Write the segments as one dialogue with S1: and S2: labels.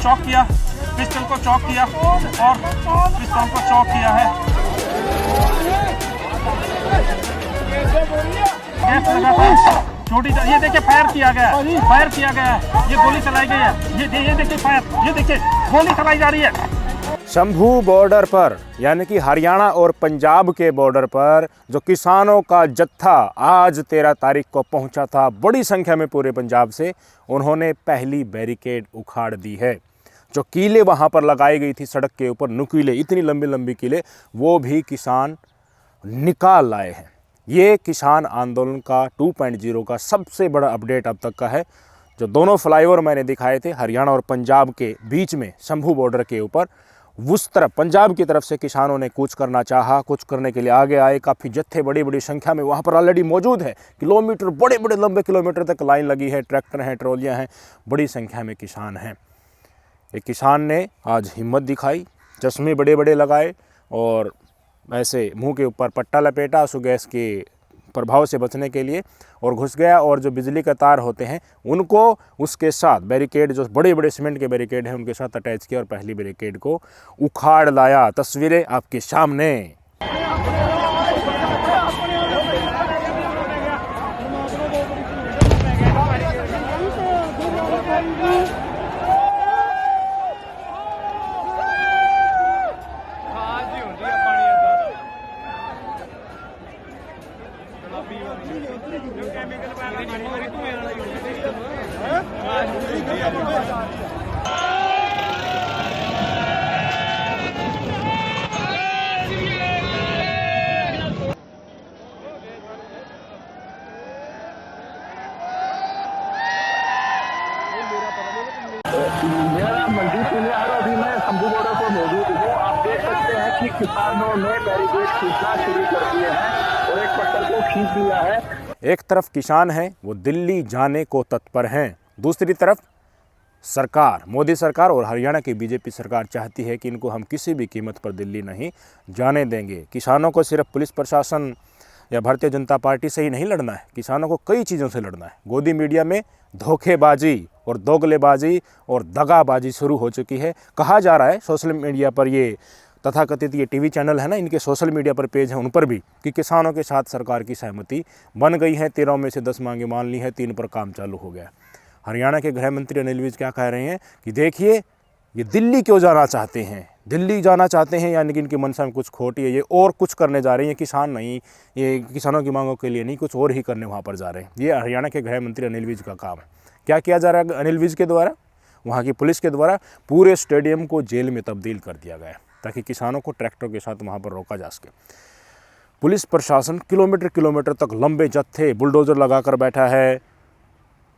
S1: चौक किया, पिस्टल को चौक किया और पिस्तौल को चौक किया है। गैस लगा था, छोटी ये देखिए फायर किया गया है, फायर किया गया है, ये गोली चलाई गई है, ये देखिए फायर, ये देखिए गोली चलाई जा रही है।
S2: शंभू बॉर्डर पर यानी कि हरियाणा और पंजाब के बॉर्डर पर जो किसानों का जत्था आज 13 तारीख को पहुंचा था बड़ी संख्या में पूरे पंजाब से, उन्होंने पहली बैरिकेड उखाड़ दी है। जो कीले वहां पर लगाई गई थी सड़क के ऊपर, नुकीले, इतनी लंबी लंबी कीले, वो भी किसान निकाल लाए हैं। ये किसान आंदोलन का 2.0 का सबसे बड़ा अपडेट अब तक का है। जो दोनों फ्लाईओवर मैंने दिखाए थे हरियाणा और पंजाब के बीच में शंभू बॉर्डर के ऊपर, उस तरफ पंजाब की तरफ से किसानों ने कूच करना चाहा, कूच करने के लिए आगे आए। काफ़ी जत्थे बड़ी बड़ी संख्या में वहाँ पर ऑलरेडी मौजूद है। किलोमीटर, बड़े बड़े लंबे किलोमीटर तक लाइन लगी है, ट्रैक्टर हैं, ट्रॉलियाँ हैं, बड़ी संख्या में किसान हैं। एक किसान ने आज हिम्मत दिखाई, चश्मे बड़े बड़े लगाए और ऐसे मुंह के ऊपर पट्टा लपेटा आंसू गैस के प्रभाव से बचने के लिए, और घुस गया और जो बिजली का तार होते हैं उनको उसके साथ बैरिकेड, जो बड़े बड़े सीमेंट के बैरिकेड हैं उनके साथ अटैच किया और पहली बैरिकेड को उखाड़ लाया। तस्वीरें आपके सामने।
S3: मेरा मंजीत पुनियार, अभी मैं शंभू बॉर्डर पर मौजूद हूँ। आप देख सकते हैं कि किसानों ने बैरिकेड खींचना शुरू कर दिए हैं और एक पत्थर को खींच दिया है।
S2: एक तरफ किसान हैं, वो दिल्ली जाने को तत्पर हैं, दूसरी तरफ सरकार, मोदी सरकार और हरियाणा की बीजेपी सरकार चाहती है कि इनको हम किसी भी कीमत पर दिल्ली नहीं जाने देंगे। किसानों को सिर्फ पुलिस प्रशासन या भारतीय जनता पार्टी से ही नहीं लड़ना है, किसानों को कई चीज़ों से लड़ना है। गोदी मीडिया में धोखेबाजी और दोगलेबाजी और दगाबाजी शुरू हो चुकी है। कहा जा रहा है सोशल मीडिया पर, ये तथाकथित ये टीवी चैनल है ना, इनके सोशल मीडिया पर पेज हैं उन पर भी, कि किसानों के साथ सरकार की सहमति बन गई है। 13 में से 10 मांगे मान ली है, 3 पर काम चालू हो गया। हरियाणा के गृह मंत्री अनिल विज क्या कह रहे हैं कि देखिए ये दिल्ली क्यों जाना चाहते हैं, दिल्ली जाना चाहते हैं, यानी कि इनकी मनसा में कुछ खोटी है, ये और कुछ करने जा रहे हैं। ये किसान नहीं, ये किसानों की मांगों के लिए नहीं, कुछ और ही करने वहाँ पर जा रहे हैं। ये हरियाणा के गृह मंत्री अनिल विज का काम है। क्या किया जा रहा है अनिल विज के द्वारा? वहाँ की पुलिस के द्वारा पूरे स्टेडियम को जेल में तब्दील कर दिया गया है ताकि किसानों को ट्रैक्टरों के साथ वहाँ पर रोका जा सके। पुलिस प्रशासन किलोमीटर किलोमीटर तक लंबे जत्थे बुलडोज़र लगा कर बैठा है।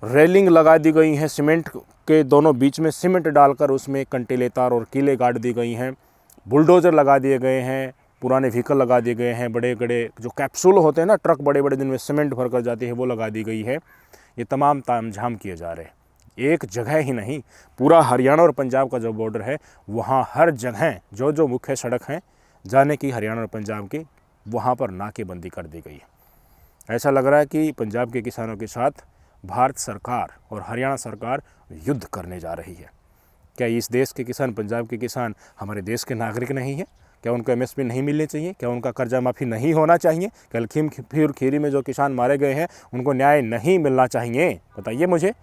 S2: रेलिंग लगा दी गई हैं, सीमेंट के दोनों बीच में सीमेंट डालकर उसमें कंटीले तार और कीले गाड़ दी गई हैं। बुलडोज़र लगा दिए गए हैं, पुराने व्हीकल लगा दिए गए हैं, बड़े बड़े जो कैप्सूल होते हैं ना, ट्रक बड़े बड़े जिनमें सीमेंट भर कर जाती है, वो लगा दी गई है। ये तमाम तामझाम किए जा रहे हैं। एक जगह ही नहीं, पूरा हरियाणा और पंजाब का जो बॉर्डर है वहाँ हर जगह जो जो मुख्य सड़क हैं जाने की हरियाणा और पंजाब की, वहाँ पर नाकेबंदी कर दी गई है। ऐसा लग रहा है कि पंजाब के किसानों के साथ भारत सरकार और हरियाणा सरकार युद्ध करने जा रही है। क्या इस देश के किसान, पंजाब के किसान हमारे देश के नागरिक नहीं हैं? क्या उनको MSP नहीं मिलनी चाहिए? क्या उनका कर्जा माफ़ी नहीं होना चाहिए? कल लखीमपुर खीरी में जो किसान मारे गए हैं उनको न्याय नहीं मिलना चाहिए? बताइए मुझे।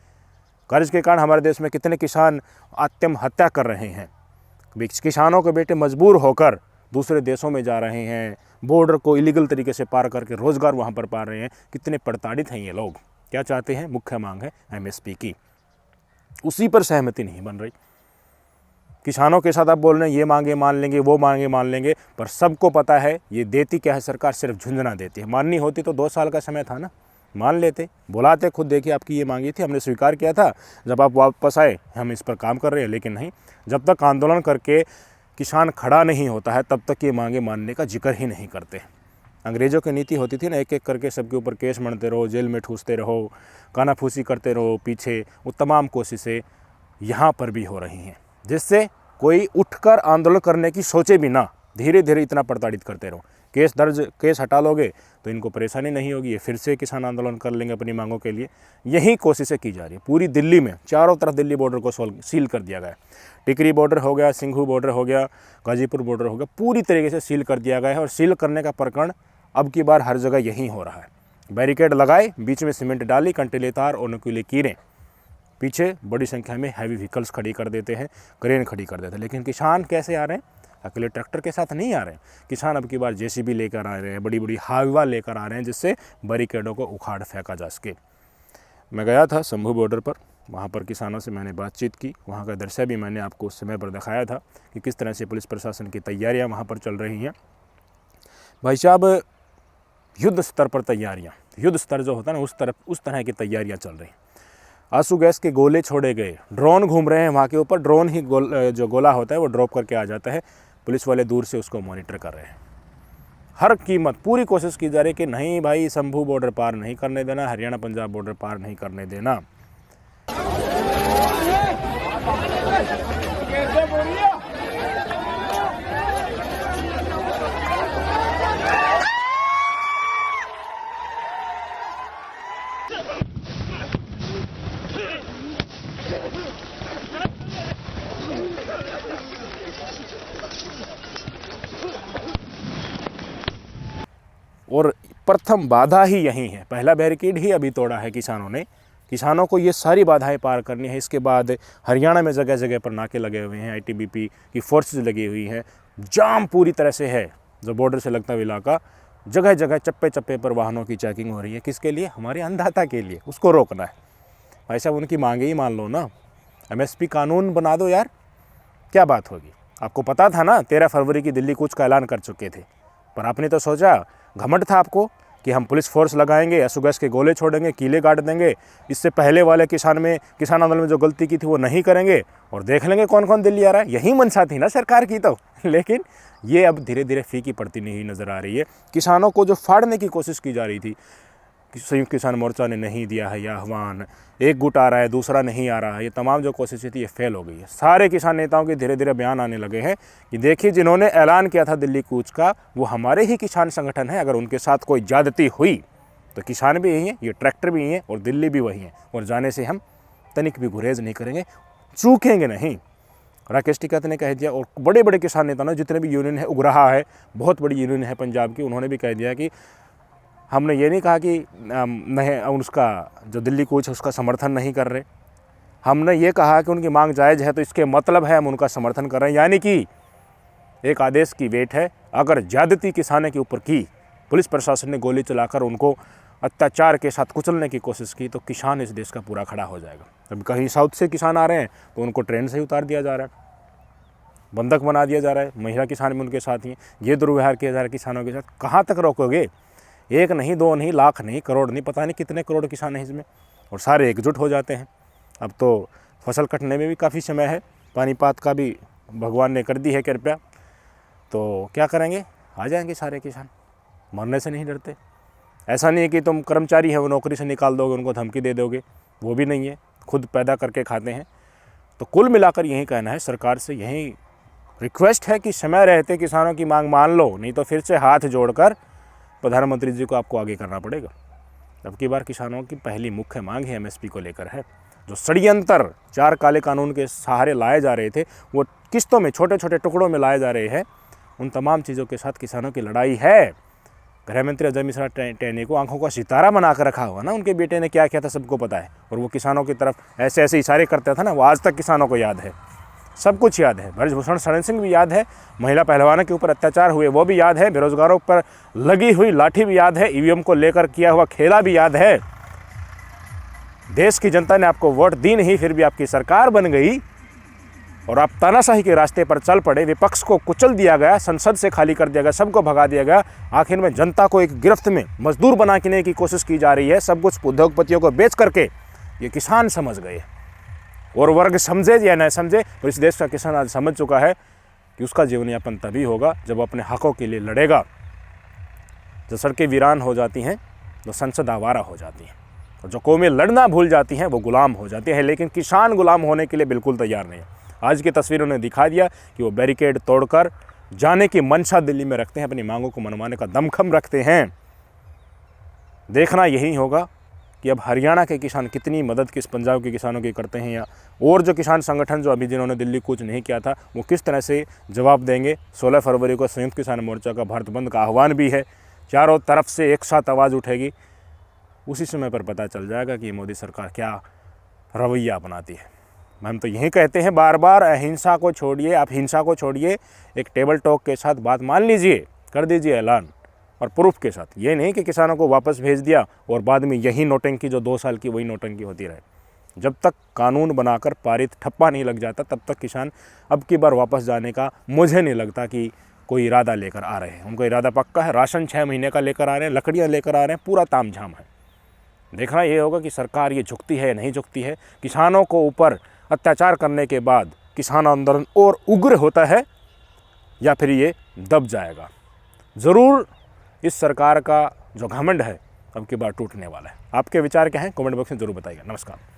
S2: कर्ज के कारण हमारे देश में कितने किसान आत्महत्या कर रहे हैं। किसानों के बेटे मजबूर होकर दूसरे देशों में जा रहे हैं, बॉर्डर को इलीगल तरीके से पार करके रोज़गार वहाँ पर पा रहे हैं। कितने प्रताड़ित हैं ये लोग। क्या चाहते हैं? मुख्य मांग है MSP की, उसी पर सहमति नहीं बन रही। किसानों के साथ आप बोल रहे हैं ये मांगे मान लेंगे, वो मांगे मान लेंगे, पर सबको पता है ये देती क्या है सरकार? सिर्फ झुंझुना देती है। माननी होती तो 2 साल का समय था ना, मान लेते, बुलाते, खुद देखिए आपकी ये मांगी थी, हमने स्वीकार किया था, जब आप वापस आए हम इस पर काम कर रहे हैं। लेकिन नहीं, जब तक आंदोलन करके किसान खड़ा नहीं होता है तब तक ये मांगे मानने का जिक्र ही नहीं करते। अंग्रेज़ों की नीति होती थी ना, एक एक करके सबके ऊपर केस मढ़ते रहो, जेल में ठूसते रहो, कानाफूसी करते रहो पीछे। वो तमाम कोशिशें यहाँ पर भी हो रही हैं, जिससे कोई उठकर आंदोलन करने की सोचे भी ना। धीरे धीरे इतना प्रताड़ित करते रहो। केस हटा लोगे तो इनको परेशानी नहीं होगी, ये फिर से किसान आंदोलन कर लेंगे अपनी मांगों के लिए। यही कोशिशें की जा रही है पूरी दिल्ली में। चारों तरफ दिल्ली बॉर्डर को सील कर दिया गया है। टिकरी बॉर्डर हो गया, सिंघू बॉर्डर हो गया, गाजीपुर बॉर्डर हो गया, पूरी तरीके से सील कर दिया गया है। और सील करने का प्रकरण अब की बार हर जगह यही हो रहा है। बैरिकेड लगाए, बीच में सीमेंट डाली, कंटीले तार और नुकीले कीरें, पीछे बड़ी संख्या में हैवी व्हीकल्स खड़ी कर देते हैं, क्रेन खड़ी कर देते हैं। लेकिन किसान कैसे आ रहे हैं? अकेले ट्रैक्टर के साथ नहीं आ रहे हैं। किसान अब की बार जेसीबी लेकर आ रहे हैं, बड़ी बड़ी हाईवा लेकर आ रहे हैं, जिससे बैरिकेडों को उखाड़ फेंका जा सके। मैं गया था शंभू बॉर्डर पर, वहाँ पर किसानों से मैंने बातचीत की। वहाँ का दृश्य भी मैंने आपको उस समय पर दिखाया था कि किस तरह से पुलिस प्रशासन की तैयारियाँ वहाँ पर चल रही हैं। भाई साहब, युद्ध स्तर पर तैयारियाँ, युद्ध स्तर जो होता है ना, उस तरह की तैयारियाँ चल रही हैं। आंसू गैस के गोले छोड़े गए, ड्रोन घूम रहे हैं वहाँ के ऊपर, ड्रोन ही जो गोला होता है वो ड्रॉप करके आ जाता है। पुलिस वाले दूर से उसको मॉनिटर कर रहे हैं। हर कीमत पूरी कोशिश की जा रही है कि नहीं भाई, शंभू बॉर्डर पार नहीं करने देना, हरियाणा पंजाब बॉर्डर पार नहीं करने देना। और प्रथम बाधा ही यही है, पहला बैरिकेड ही अभी तोड़ा है किसानों ने। किसानों को ये सारी बाधाएं पार करनी है। इसके बाद हरियाणा में जगह जगह पर नाके लगे हुए हैं, आईटीबीपी की फोर्सेस लगी हुई हैं, जाम पूरी तरह से है जो बॉर्डर से लगता हुआ इलाका। जगह जगह चप्पे चप्पे पर वाहनों की चेकिंग हो रही है। किसके लिए? हमारे अन्नदाता के लिए, उसको रोकना है। भाई साहब, उनकी मांगे ही मान लो ना, एमएसपी कानून बना दो यार, क्या बात होगी। आपको पता था ना 13 फरवरी की दिल्ली कूच का ऐलान कर चुके थे, पर आपने तो सोचा, घमंड था आपको कि हम पुलिस फोर्स लगाएंगे, आंसू गैस के गोले छोड़ेंगे, कीले गाड़ देंगे, इससे पहले वाले किसान आंदोलन में जो गलती की थी वो नहीं करेंगे और देख लेंगे कौन कौन दिल्ली आ रहा है। यही मनसा थी ना सरकार की तो। लेकिन ये अब धीरे धीरे फीकी पड़ती नहीं नज़र आ रही है। किसानों को जो फाड़ने की कोशिश की जा रही थी, संयुक्त किसान मोर्चा ने नहीं दिया है ये आह्वान, एक गुट आ रहा है दूसरा नहीं आ रहा है, ये तमाम जो कोशिशें थी ये फेल हो गई है। सारे किसान नेताओं के धीरे धीरे बयान आने लगे हैं कि देखिए, जिन्होंने ऐलान किया था दिल्ली कूच का वो हमारे ही किसान संगठन है। अगर उनके साथ कोई ज्यादती हुई तो किसान भी यही हैं, ये ट्रैक्टर भी यही हैं और दिल्ली भी वही हैं, और जाने से हम तनिक भी गुरेज नहीं करेंगे, चूकेंगे नहीं। राकेश टिकैत ने कह दिया, और बड़े बड़े किसान नेता ने, जितने भी यूनियन है, उगराहा है, बहुत बड़ी यूनियन है पंजाब की, उन्होंने भी कह दिया कि हमने ये नहीं कहा कि नहीं उसका जो दिल्ली कूच है उसका समर्थन नहीं कर रहे। हमने ये कहा कि उनकी मांग जायज़ है, तो इसके मतलब है हम उनका समर्थन कर रहे हैं। यानी कि एक आदेश की वेट है। अगर ज्यादती किसानों के ऊपर की, पुलिस प्रशासन ने गोली चलाकर उनको अत्याचार के साथ कुचलने की कोशिश की, तो किसान इस देश का पूरा खड़ा हो जाएगा। अब कहीं साउथ से किसान आ रहे हैं तो उनको ट्रेन से ही उतार दिया जा रहा है, बंधक बना दिया जा रहा है, महिला किसान भी उनके साथ ही हैं। ये दुर्व्यवहार किया जा रहा है किसानों के साथ। कहाँ तक रोकोगे? एक नहीं, दो नहीं, लाख नहीं, करोड़ नहीं, पता नहीं कितने करोड़ किसान हैं इसमें, और सारे एकजुट हो जाते हैं। अब तो फसल कटने में भी काफ़ी समय है, पानीपत का भी भगवान ने कर दी है कृपया, तो क्या करेंगे? आ जाएंगे सारे किसान, मरने से नहीं डरते। ऐसा नहीं है कि तुम कर्मचारी हैं वो नौकरी से निकाल दोगे, उनको धमकी दे दोगे, वो भी नहीं है, खुद पैदा करके खाते हैं। तो कुल मिलाकर यही कहना है, सरकार से यही रिक्वेस्ट है कि समय रहते किसानों की मांग मान लो, नहीं तो फिर से हाथ जोड़कर प्रधानमंत्री जी को आपको आगे करना पड़ेगा। अब की बार किसानों की पहली मुख्य मांग है एमएसपी को लेकर है। जो षड्यंत्र 4 काले कानून के सहारे लाए जा रहे थे, वो किस्तों में, छोटे छोटे टुकड़ों में लाए जा रहे हैं। उन तमाम चीज़ों के साथ किसानों की लड़ाई है। गृह मंत्री अजय मिश्रा टेनी को आंखों का सितारा बना कर रखा हुआ ना, उनके बेटे ने क्या किया था सबको पता है, और वो किसानों की तरफ ऐसे ऐसे इशारे करता था ना, वो आज तक किसानों को याद है, सब कुछ याद है। ब्रजभूषण शरण सिंह भी याद है, महिला पहलवानों के ऊपर अत्याचार हुए वो भी याद है, बेरोजगारों पर लगी हुई लाठी भी याद है, ईवीएम को लेकर किया हुआ खेला भी याद है। देश की जनता ने आपको वोट दी नहीं, फिर भी आपकी सरकार बन गई और आप तानाशाही के रास्ते पर चल पड़े। विपक्ष को कुचल दिया गया, संसद से खाली कर दिया गया, सबको भगा दिया गया। आखिर में जनता को एक गिरफ्त में मजदूर बनाने की कोशिश की जा रही है। सब कुछ उद्योगपतियों को बेच करके ये किसान समझ गए, और वर्ग समझे या न समझे, तो इस देश का किसान आज समझ चुका है कि उसका जीवन यापन तभी होगा जब अपने हकों के लिए लड़ेगा। जो सड़कें वीरान हो जाती हैं, तो संसद आवारा हो जाती है, और जो कौमें लड़ना भूल जाती हैं वो गुलाम हो जाती हैं। लेकिन किसान गुलाम होने के लिए बिल्कुल तैयार नहीं है। आज की तस्वीरों ने दिखा दिया कि वो बैरिकेड तोड़कर जाने की मंशा दिल्ली में रखते हैं, अपनी मांगों को मनवाने का दमखम रखते हैं। देखना यही होगा कि अब हरियाणा के किसान कितनी मदद किस पंजाब के किसानों की करते हैं, या और जो किसान संगठन जो अभी जिन्होंने दिल्ली कूच नहीं किया था वो किस तरह से जवाब देंगे। 16 फरवरी को संयुक्त किसान मोर्चा का भारत बंद का आह्वान भी है, चारों तरफ से एक साथ आवाज़ उठेगी। उसी समय पर पता चल जाएगा कि मोदी सरकार क्या रवैया अपनाती है। हम तो यही कहते हैं बार बार, अहिंसा को छोड़िए, आप हिंसा को छोड़िए, एक टेबल टॉक के साथ बात मान लीजिए, कर दीजिए ऐलान और प्रूफ के साथ। ये नहीं कि किसानों को वापस भेज दिया और बाद में यही नोटंकी जो 2 साल की वही नोटंकी होती रहे। जब तक कानून बनाकर पारित ठप्पा नहीं लग जाता तब तक किसान अब की बार वापस जाने का मुझे नहीं लगता कि कोई इरादा लेकर आ रहे हैं। उनको इरादा पक्का है, राशन 6 महीने का लेकर आ रहे हैं, लकड़ियाँ लेकर आ रहे हैं, पूरा तामझाम है। देखना ये होगा कि सरकार ये झुकती है या नहीं झुकती है। किसानों को ऊपर अत्याचार करने के बाद किसान आंदोलन और उग्र होता है या फिर ये दब जाएगा। ज़रूर इस सरकार का जो घमंड है अब की बार टूटने वाला है। आपके विचार क्या हैं कमेंट बॉक्स में ज़रूर बताइएगा। नमस्कार।